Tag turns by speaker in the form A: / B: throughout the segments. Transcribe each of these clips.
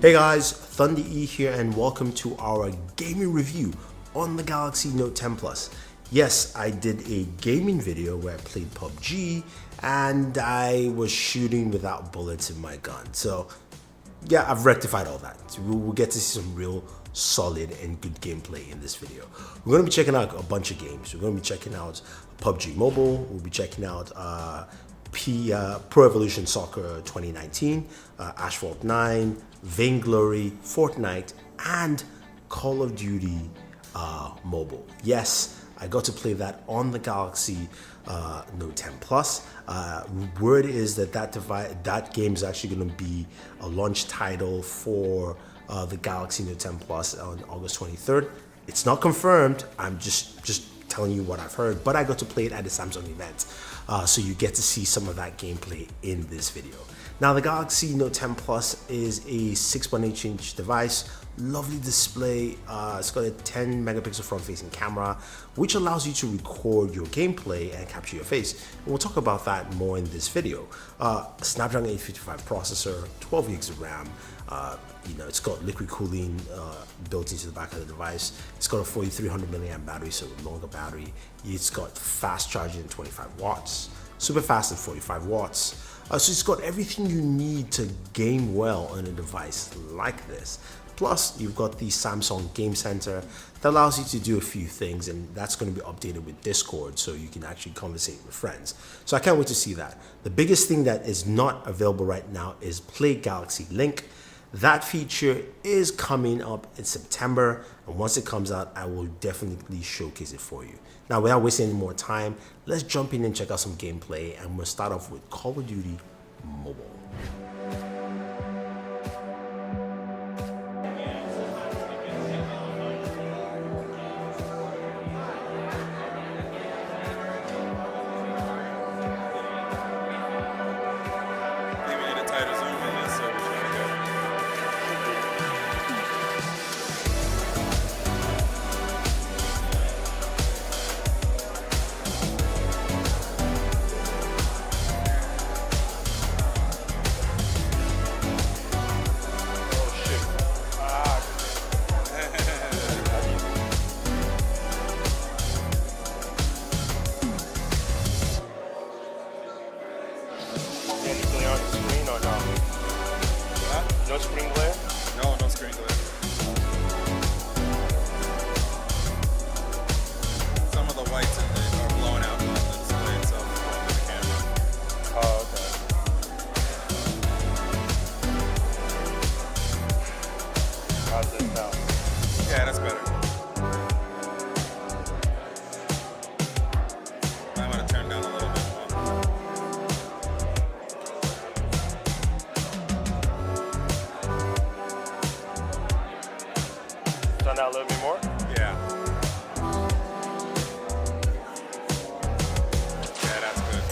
A: Hey guys, Thunder E here and welcome to our gaming review on the Galaxy Note 10 Plus. Yes, I did a gaming video where I played PUBG and I was shooting without bullets in my gun. So yeah, I've rectified all that. So we'll get to see some real solid and good gameplay in this video. We're going to be checking out a bunch of games. We're going to be checking out PUBG Mobile. We'll be checking out Pro Evolution Soccer 2019, Asphalt 9, Vainglory, Fortnite, and Call of Duty Mobile. Yes, I got to play that on the Galaxy Note 10 Plus. Word is that game is actually going to be a launch title for the Galaxy Note 10 Plus on August 23rd. It's not confirmed. I'm just telling you what I've heard, but I got to play it at the Samsung event. So you get to see some of that gameplay in this video. Now the Galaxy Note 10 Plus is a 6.8-inch device, lovely display. It's got a 10 megapixel front facing camera, which allows you to record your gameplay and capture your face. And we'll talk about that more in this video. Snapdragon 855 processor, 12 gigs of RAM. It's got liquid cooling built into the back of the device. It's got a 4300 milliamp battery, so longer battery. It's got fast charging at 25 watts, super fast at 45 watts. So it's got everything you need to game well on a device like this. Plus, you've got the Samsung Game Center that allows you to do a few things, and that's going to be updated with Discord so you can actually conversate with friends. So I can't wait to see that. The biggest thing that is not available right now is Play Galaxy Link. That feature is coming up in September, and once it comes out, I will definitely showcase it for you. Now, without wasting any more time, let's jump in and check out some gameplay, and we'll start off with Call of Duty Mobile.
B: No screen glare?
C: No screen glare. Some of the whites are blowing out on the display itself on the camera.
B: Oh, okay. How's this now?
C: Yeah, that's better. I want to turn down a little bit more.
B: Turn down a little bit more?
C: Yeah. Yeah, that's good.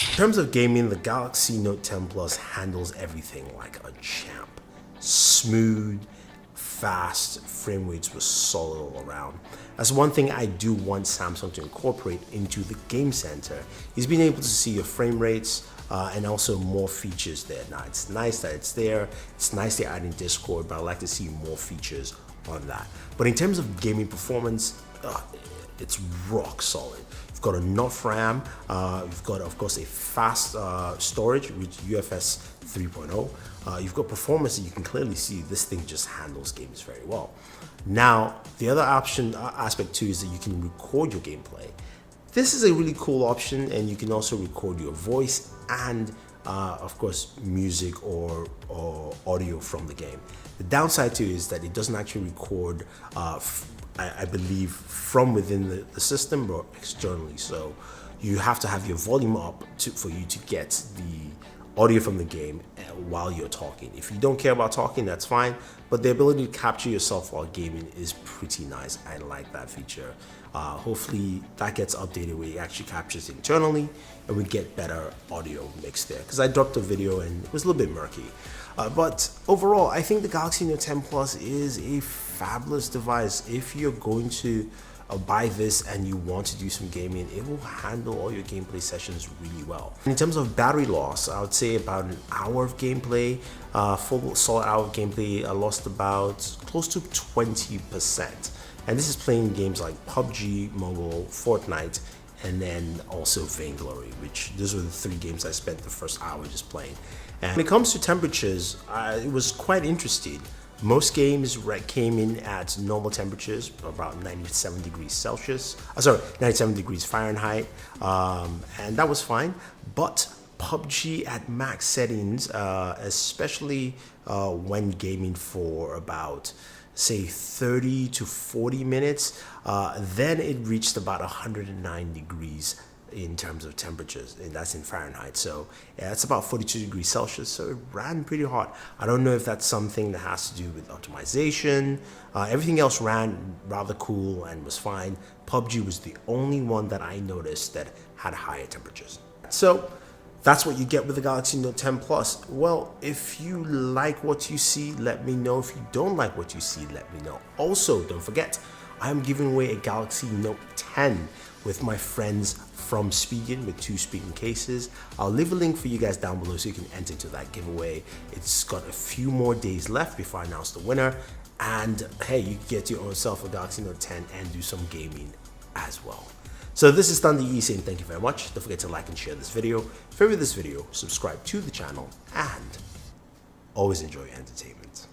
A: In terms of gaming, the Galaxy Note 10 Plus handles everything like a champ. Smooth, fast, frame rates were solid all around. That's one thing I do want Samsung to incorporate into the Game Center, is being able to see your frame rates and also more features there. Now, it's nice that it's there. It's nice they're adding Discord, but I'd like to see more features on that. But in terms of gaming performance, it's rock solid. You've got enough RAM. You've got, of course, a fast storage with UFS 3.0. You've got performance that you can clearly see this thing just handles games very well. Now, the other aspect too is that you can record your gameplay. This is a really cool option, and you can also record your voice and of course music or audio from the game. The downside too is that it doesn't actually record I believe from within the system or externally, so you have to have your volume up for you to get the audio from the game while you're talking. If you don't care about talking, that's fine, but the ability to capture yourself while gaming is pretty nice. I like that feature. Hopefully that gets updated where it actually captures internally and we get better audio mix there, because I dropped a video and it was a little bit murky. But overall, I think the Galaxy Note 10 Plus is a fabulous device. If you're going to buy this and you want to do some gaming, it will handle all your gameplay sessions really well. In terms of battery loss, I would say about an hour of gameplay, full solid hour of gameplay, I lost about close to 20%. And this is playing games like PUBG Mobile, Fortnite, and then also Vainglory, which those were the 3 games I spent the first hour just playing. And when it comes to temperatures, it was quite interesting. Most games came in at normal temperatures, about 97 degrees Celsius, 97 degrees Fahrenheit, and that was fine. But PUBG at max settings, especially when gaming for about, say, 30 to 40 minutes, then it reached about 109 degrees in terms of temperatures, and that's in Fahrenheit. So yeah, that's about 42 degrees Celsius, so it ran pretty hot. I don't know if that's something that has to do with optimization. Everything else ran rather cool and was fine. PUBG was the only one that I noticed that had higher temperatures. So that's what you get with the Galaxy Note 10 Plus. Well, if you like what you see, let me know. If you don't like what you see, let me know. Also, don't forget, I'm giving away a Galaxy Note 10 with my friends from Spigen with 2 Spigen cases. I'll leave a link for you guys down below so you can enter into that giveaway. It's got a few more days left before I announce the winner. And hey, you can get yourself a Galaxy Note 10 and do some gaming as well. So this is Thunder E saying thank you very much. Don't forget to like and share this video, favorite this video, subscribe to the channel, and always enjoy your entertainment.